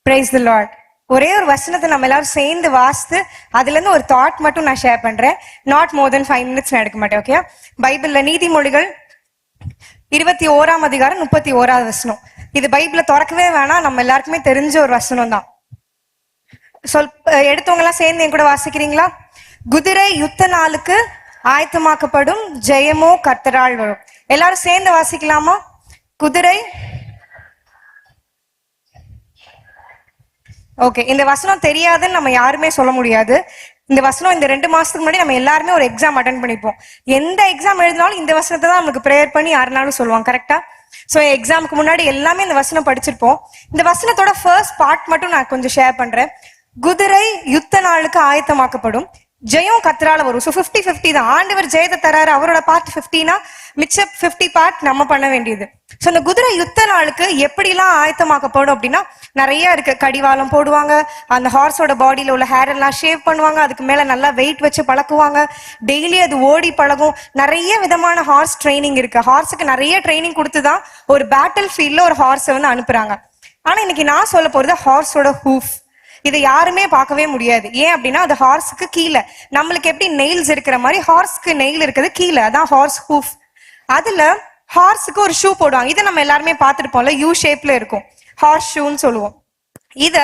Praise the Lord. ஒரே ஒரு வசனத்தை நம்ம எல்லாரும் சேர்ந்து வாசித்து அதுல இருந்து ஒரு தாட் மட்டும் நான் ஷேர் பண்றேன். நாட் மோர் தென் 5 minutes நான் எடுக்க மாட்டேன். ஓகே, பைபிள்ல நீதிமொழிகள் 21ஆம் அதிகாரம் 31வது வசனம். இது பைபிள திறக்கவே வேணாம், நம்ம எல்லாருக்குமே தெரிஞ்ச ஒரு வசனம் தான். எடுத்தவங்க எல்லாம் சேர்ந்து என் கூட வாசிக்கிறீங்களா? குதிரை யுத்த நாளுக்கு ஆயத்தமாக்கப்படும், ஜெயமோ கர்த்தரால் வரும். எல்லாரும் சேர்ந்து வாசிக்கலாமா? குதிரை. ஓகே, இந்த வசனம் தெரியாதுன்னு நம்ம யாருமே சொல்ல முடியாது. இந்த வசனம் இந்த 2 மாசத்துக்கு முன்னாடி நம்ம எல்லாருமே ஒரு எக்ஸாம் அட்டென்ட் பண்ணிப்போம். எந்த எக்ஸாம் எழுதினாலும் இந்த வசனத்தை தான் நமக்கு ப்ரேயர் பண்ணி யாருனாலும் சொல்லுவாங்க, கரெக்டா? ஸோ எக்ஸாமுக்கு முன்னாடி எல்லாமே இந்த வசனம் படிச்சிருப்போம். இந்த வசனத்தோட ஃபர்ஸ்ட் பார்ட் மட்டும் நான் கொஞ்சம் ஷேர் பண்றேன். குதிரை யுத்த நாளுக்கு ஆயத்தமாக்கப்படும், ஜெயம் கர்த்தரால வரும். ஸோ 50-50 தான். ஆண்டவர் ஜெயத்தை தராரு, அவரோட பார்ட் 50னா மிச்ச 50 பார்ட் நம்ம பண்ண வேண்டியது. ஸோ இந்த குதிரை யுத்த நாளுக்கு எப்படிலாம் ஆயத்தமாக்கப்படும் அப்படின்னா நிறைய இருக்கு. கடிவாளம் போடுவாங்க, அந்த ஹார்ஸோட பாடியில உள்ள ஹேர் எல்லாம் ஷேவ் பண்ணுவாங்க, அதுக்கு மேல நல்லா வெயிட் வச்சு பழக்குவாங்க, டெய்லி அது ஓடி பழகும். நிறைய விதமான ஹார்ஸ் ட்ரைனிங் இருக்கு. ஹார்ஸுக்கு நிறைய ட்ரைனிங் கொடுத்துதான் ஒரு பேட்டில் ஃபீல்ட்ல ஒரு ஹார்ஸை வந்து அனுப்புறாங்க. ஆனா இன்னைக்கு நான் சொல்ல போறது ஹார்ஸோட ஹூஃப். இதை யாருமே பார்க்கவே முடியாது. ஏன் அப்படின்னா அது ஹார்ஸுக்கு கீழே. நம்மளுக்கு எப்படி நெயில்ஸ் இருக்கிற மாதிரி ஹார்ஸ்க்கு நெயில் இருக்கிறது கீழே, அதான் ஹார்ஸ் ஹூஃப். அதுல ஹார்ஸுக்கு ஒரு ஷூ போடுவாங்க. இதை நம்ம எல்லாருமே பார்த்துருப்போம்ல, யூ ஷேப்ல இருக்கும், ஹார்ஸ் ஷூன்னு சொல்லுவோம். இத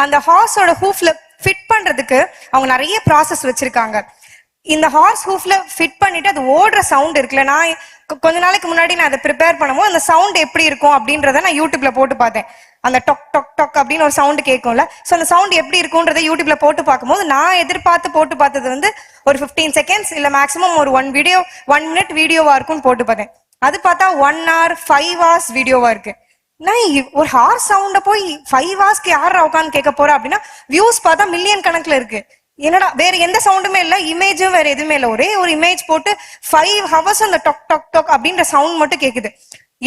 அந்த ஹார்ஸோட ஹூஃப்ல ஃபிட் பண்றதுக்கு அவங்க நிறைய ப்ராசஸ் வச்சிருக்காங்க. இந்த ஹார்ஸ் ஹூஃப்ல ஃபிட் பண்ணிட்டு அது ஓடுற சவுண்ட் இருக்குல்ல, நான் கொஞ்ச நாளைக்கு முன்னாடி நான் அதை ப்ரிப்பேர் பண்ணும்போது அந்த சவுண்ட் எப்படி இருக்கும் அப்படின்றத நான் யூடியூப்ல போட்டு பார்த்தேன். அந்த டொக் டொக் டொக் அப்படின்னு ஒரு சவுண்ட் கேட்கும்ல, ஸோ அந்த சவுண்ட் எப்படி இருக்கும்ன்றத யூடியூப்ல போட்டு பார்க்கும்போது நான் எதிர்பார்த்து போட்டு பார்த்தது வந்து ஒரு 15 seconds இல்ல மேக்ஸிமம் ஒரு 1 minute வீடியோவா இருக்கும்னு போட்டு பார்த்தேன். அது பார்த்தா 1 hour 5 hours வீடியோவா இருக்கு. நான் ஒரு ஹார்ஸ் சவுண்ட போய் 5 hours யாரா உட்காந்து கேட்க போறா அப்படின்னா வியூஸ் பார்த்தா மில்லியன் கணக்குல இருக்கு. என்னடா, வேற எந்த சவுண்டுமே இல்ல, இமேஜும் வேற எதுவுமே இல்ல, ஒரே ஒரு இமேஜ் போட்டு 5 hours அந்த டொக் டொக் டொக் அப்படின்ற சவுண்ட் மட்டும் கேக்குது.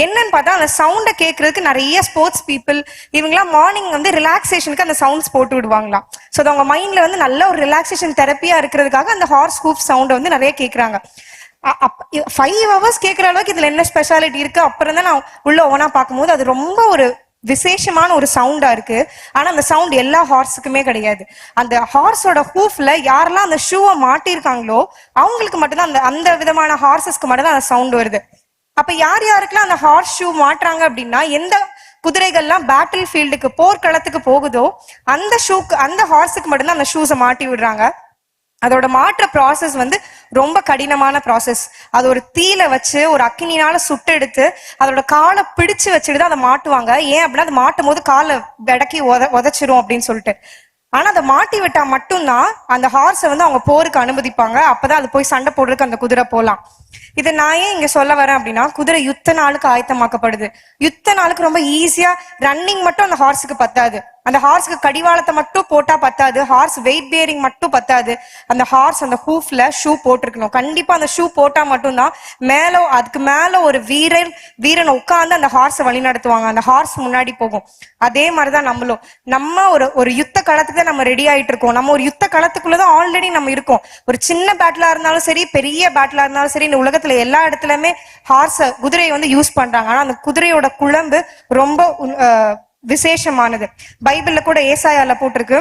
என்னன்னு பார்த்தா அந்த சவுண்ட கேட்கறதுக்கு நிறைய ஸ்போர்ட்ஸ் பீப்புள் இவங்கெல்லாம் மார்னிங் வந்து ரிலாக்ஸேஷனுக்கு அந்த சவுண்ட்ஸ் போட்டு விடுவாங்களாம். ஸோ அது அவங்க மைண்ட்ல வந்து நல்ல ஒரு ரிலாக்ஸேஷன் தெரப்பியா இருக்கிறதுக்காக அந்த ஹார்ஸ் ஹூஃப் சவுண்டை வந்து நிறைய கேட்கறாங்க. 5 hours கேட்கற அளவுக்கு இதுல என்ன ஸ்பெஷாலிட்டி இருக்கு? அப்புறம் தான் நான் உள்ள ஓனா பார்க்கும்போது அது ரொம்ப ஒரு விசேஷமான ஒரு சவுண்டா இருக்கு. ஆனா அந்த சவுண்ட் எல்லா ஹார்ஸுக்குமே கிடையாது. அந்த ஹார்ஸோட ஹூஃப்ல யாரெல்லாம் அந்த ஷூவை மாட்டிருக்காங்களோ அவங்களுக்கு மட்டும்தான் அந்த விதமான ஹார்சஸ்க்கு மட்டும் தான் அந்த சவுண்ட் வருது. அப்ப யார் யாருக்கெல்லாம் அந்த ஹார்ஸ் ஷூ மாட்டுறாங்க அப்படின்னா, எந்த குதிரைகள்லாம் பேட்டில் ஃபீல்டுக்கு போர்க்களத்துக்கு போகுதோ அந்த ஹார்ஸுக்கு மட்டும்தான் அந்த ஷூஸை மாட்டி விடுறாங்க. அதோட மாற்ற ப்ராசஸ் வந்து ரொம்ப கடினமான ப்ராசஸ். அது ஒரு தீல வச்சு ஒரு அக்கினினால சுட்டெடுத்து அதோட காலை பிடிச்சு வச்சுட்டு தான் அதை மாட்டுவாங்க. ஏன் அப்படின்னா அது மாட்டும் போது காலை விடக்கி உதச்சிரும் அப்படின்னு சொல்லிட்டு. ஆனா அதை மாட்டி விட்டா மட்டும்தான் அந்த ஹார்ஸை வந்து அவங்க போருக்கு அனுமதிப்பாங்க. அப்பதான் அது போய் சண்டை போடுறதுக்கு அந்த குதிரை போலாம். இதை நான் ஏன் இங்க சொல்ல வரேன் அப்படின்னா, குதிரை யுத்த நாளுக்கு ஆயத்தமாக்கப்படுது. யுத்த நாளுக்கு ரொம்ப ஈஸியா ரன்னிங் மட்டும் அந்த ஹார்ஸுக்கு பத்தாது, அந்த ஹார்ஸ்க்கு கடிவாளத்தை மட்டும் போட்டா பத்தாது, ஹார்ஸ் வெயிட் பேரிங் மட்டும் பத்தாது. அந்த ஹார்ஸ் அந்த ஹூஃப்ல ஷூ போட்டிருக்கணும். கண்டிப்பா அந்த ஷூ போட்டா மட்டும்தான் அதுக்கு மேல ஒரு வீரன் உட்கார்ந்து அந்த ஹார்ஸை வழி நடத்துவாங்க, அந்த ஹார்ஸ் முன்னாடி போகும். அதே மாதிரிதான் நம்ம ஒரு யுத்த களத்துக்கு தான் நம்ம ரெடி ஆயிட்டு இருக்கோம். நம்ம ஒரு யுத்த களத்துக்குள்ளதான் ஆல்ரெடி நம்ம இருக்கோம். ஒரு சின்ன பேட்டிலா இருந்தாலும் சரி, பெரிய பேட்டிலா இருந்தாலும் சரி, இந்த உலகத்துல எல்லா இடத்துலயுமே குதிரையை வந்து யூஸ் பண்றாங்க. ஆனா அந்த குதிரையோட குழம்பு ரொம்ப விசேஷமானது. பைபிள்ல கூட ஏசாயால போட்டிருக்கு,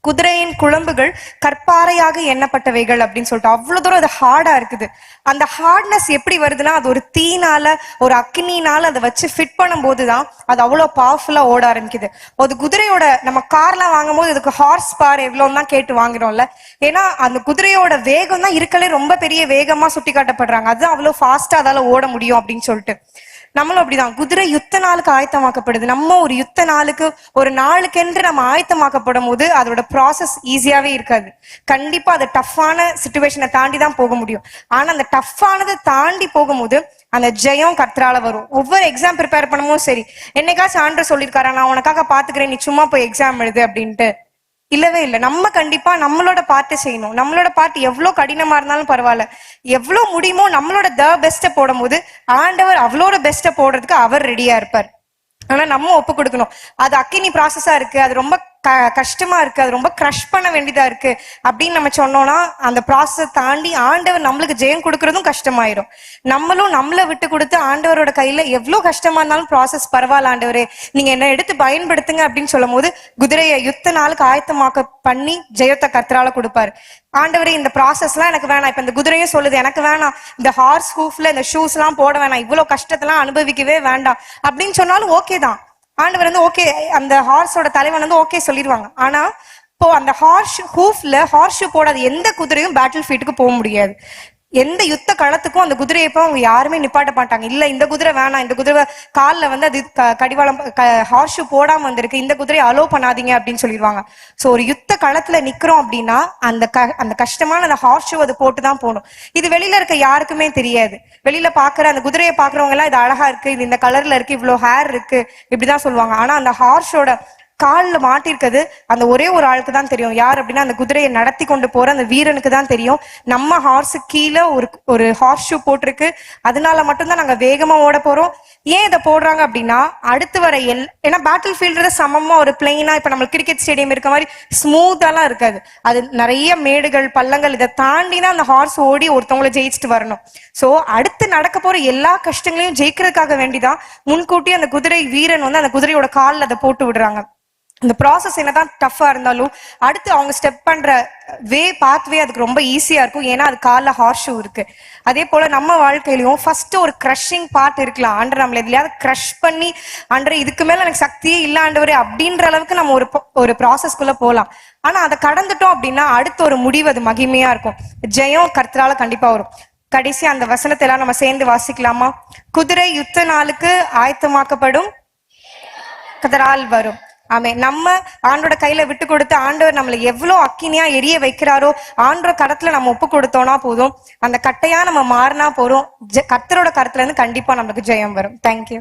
குதிரையின் குழம்புகள் கற்பாறையாக எண்ணப்பட்டவைகள் அப்படின்னு சொல்லிட்டு. அவ்வளவு தூரம் அது ஹார்டா இருக்குது. அந்த ஹார்ட்னஸ் எப்படி வருதுன்னா அது ஒரு தீனால ஒரு அக்னினால அதை வச்சு ஃபிட் பண்ணும் போதுதான் அது அவ்வளவு பவர்ஃபுல்லா ஓட ஆரம்பிக்குது. ஒரு குதிரையோட நம்ம கார்லாம் வாங்கும் போது இதுக்கு ஹார்ஸ் பவர் எவ்வளவுன்னு தான் கேட்டு வாங்குறோம்ல. ஏன்னா அந்த குதிரையோட வேகம் தான் இருக்கலே ரொம்ப பெரிய வேகமா சுட்டி காட்டப்படுறாங்க. அதுதான் அவ்வளவு ஃபாஸ்டா அதால ஓட முடியும் அப்படின்னு சொல்லிட்டு. நம்மளும் அப்படிதான். குதிரை யுத்த நாளுக்கு ஆயத்தமாக்கப்படுது. நம்ம ஒரு யுத்த நாளுக்கு ஒரு நாளுக்கென்று நம்ம ஆயத்தமாக்கப்படும் போது அதோட ப்ராசஸ் ஈஸியாவே இருக்காது. கண்டிப்பா அது டஃப்பான சிச்சுவேஷனை தாண்டி தான் போக முடியும். ஆனா அந்த டஃப்பானதை தாண்டி போகும்போது அந்த ஜெயம் கர்த்தரால வரும். ஒவ்வொரு எக்ஸாம் ப்ரிப்பேர் பண்ணும்போது சரி, என்னைக்காச்சும் ஆண்டவர் சொல்லியிருக்காரா நான் உனக்காக பாத்துக்கிறேன், நீ சும்மா போய் எக்ஸாம் எழுது அப்படின்ட்டு? இல்லவே இல்லை. நம்ம கண்டிப்பா நம்மளோட பார்ட்டை செய்யணும். நம்மளோட பார்ட் எவ்வளவு கடினமா இருந்தாலும் பரவாயில்ல, எவ்வளவு முடியுமோ நம்மளோட பெஸ்ட்டை போடும் போது ஆண்டவர் அவளோட பெஸ்ட்டை போடுறதுக்கு அவர் ரெடியா இருப்பார். ஆனா நம்ம ஒப்பு கொடுக்கணும். அது அக்கினி ப்ராசஸா இருக்கு, அது ரொம்ப கஷ்டமா இருக்கு, அது ரொம்ப க்ரஷ் பண்ண வேண்டியதா இருக்கு அப்படின்னு நம்ம சொன்னோம்னா அந்த ப்ராசஸ் தாண்டி ஆண்டவர் நம்மளுக்கு ஜெயம் கொடுக்கறதும் கஷ்டமாயிரும். நம்மளும் நம்மளை விட்டு கொடுத்து ஆண்டவரோட கையில எவ்வளவு கஷ்டமா இருந்தாலும் ப்ராசஸ் பரவாயில்ல ஆண்டவரே நீங்க என்ன எடுத்து பயன்படுத்துங்க அப்படின்னு சொல்லும் போது குதிரையை யுத்த நாளுக்கு ஆயத்தமாக்க பண்ணி ஜெயத்தை கர்த்தரால கொடுப்பாரு. ஆண்டவரே இந்த ப்ராசஸ் எல்லாம் எனக்கு வேணாம், இப்ப இந்த குதிரையும் சொல்லுது எனக்கு வேணாம், இந்த ஹார்ஸ் ஹூஃப்ல இந்த ஷூஸ் எல்லாம் போட வேணாம், இவ்வளவு கஷ்டத்தெல்லாம் அனுபவிக்கவே வேண்டாம் அப்படின்னு சொன்னாலும் ஓகே தான். ஆண்டவர் வந்து ஓகே, அந்த ஹார்ஸோட தலைவன் வந்து ஓகே சொல்லிடுவாங்க. ஆனா இப்போ அந்த ஹார்ஸ் ஹூஃப்ல ஹார்ஸ் ஷூ போடாத எந்த குதிரையும் பேட்டில் ஃபீல்டுக்கு போக முடியாது. எந்த யுத்த களத்துக்கும் அந்த குதிரையை இப்போ அவங்க யாருமே நிப்பாட்ட மாட்டாங்க. இல்ல இந்த குதிரை வேணாம், இந்த குதிரை காலில் வந்து அது கடிவாளம் ஹார்ஸ் ஷூ போடாம வந்திருக்கு, இந்த குதிரையை அலோ பண்ணாதீங்க அப்படின்னு சொல்லிடுவாங்க. ஸோ ஒரு யுத்த களத்துல நிக்கிறோம் அப்படின்னா அந்த கஷ்டமான அந்த ஹார்ஸ் ஷூ அது போட்டுதான் போகணும். இது வெளியில இருக்க யாருக்குமே தெரியாது. வெளியில பாக்குற அந்த குதிரையை பாக்குறவங்க எல்லாம் இது அழகா இருக்கு, இது இந்த கலர்ல இருக்கு, இவ்வளவு ஹேர் இருக்கு இப்படிதான் சொல்லுவாங்க. ஆனா அந்த ஹார்ஸோட காலில் மாட்டிருக்கிறது அந்த ஒரே ஒரு ஆளுக்கு தான் தெரியும். யார் அப்படின்னா அந்த குதிரையை நடத்தி கொண்டு போற அந்த வீரனுக்கு தான் தெரியும். நம்ம ஹார்ஸு கீழே ஒரு ஹார்ஸ் ஷூ போட்டிருக்கு, அதனால மட்டும்தான் நாங்க வேகமா ஓட போறோம். ஏன் இதை போடுறாங்க அப்படின்னா அடுத்து வர ஏன்னா பேட்டில் ஃபீல்டு சமமா ஒரு பிளெயினா இப்ப நம்ம கிரிக்கெட் ஸ்டேடியம் இருக்க மாதிரி ஸ்மூத்தாலாம் இருக்காது. அது நிறைய மேடுகள் பள்ளங்கள், இதை தாண்டி தான் அந்த ஹார்ஸ் ஓடி ஒருத்தவங்களை ஜெயிச்சுட்டு வரணும். சோ அடுத்து நடக்க போற எல்லா கஷ்டங்களையும் ஜெயிக்கிறதுக்காக வேண்டிதான் முன்கூட்டி அந்த குதிரை வீரன் வந்து அந்த குதிரையோட காலில் அதை போட்டு விடுறாங்க. இந்த ப்ராசஸ் என்னதான் டஃபா இருந்தாலும் அடுத்து அவங்க ஸ்டெப் பண்ற பாத்வே அதுக்கு ரொம்ப ஈஸியா இருக்கும். ஏன்னா அது காலில் ஹார்ஸ் ஷூ இருக்கு. அதே போல நம்ம வாழ்க்கையிலையும் ஃபர்ஸ்ட் ஒரு கிரஷிங் பார்ட் இருக்கலாம். ஆண்டர் நம்மள எதுலையாவது கிரஷ் பண்ணி ஆண்டர் இதுக்கு மேல எனக்கு சக்தியே இல்ல ஆண்டவரே அப்படின்ற அளவுக்கு நம்ம ஒரு ப்ராசஸ்க்குள்ள போகலாம். ஆனா அதை கடந்துட்டோம் அப்படின்னா அடுத்த ஒரு முடிவு அது மகிமையா இருக்கும். ஜெயம் கர்த்தரால கண்டிப்பா வரும். கடைசி அந்த வசனத்தை எல்லாம் நம்ம சேர்ந்து வாசிக்கலாமா? குதிரை யுத்த நாளுக்கு ஆயத்தமாக்கப்படும், கர்த்தரால் வரும். ஆமே, நம்ம ஆண்டோட கையில விட்டு கொடுத்து ஆண்டவர் நம்மளை எவ்வளவு அக்கினியா எரிய வைக்கிறாரோ ஆண்டோட கரத்துல நம்ம ஒப்பு கொடுத்தோம்னா போதும், அந்த கட்டையா நம்ம மாறினா போறோம். கர்த்தரோட கருத்துல இருந்து கண்டிப்பா நமக்கு ஜெயம் வரும். தேங்க்யூ.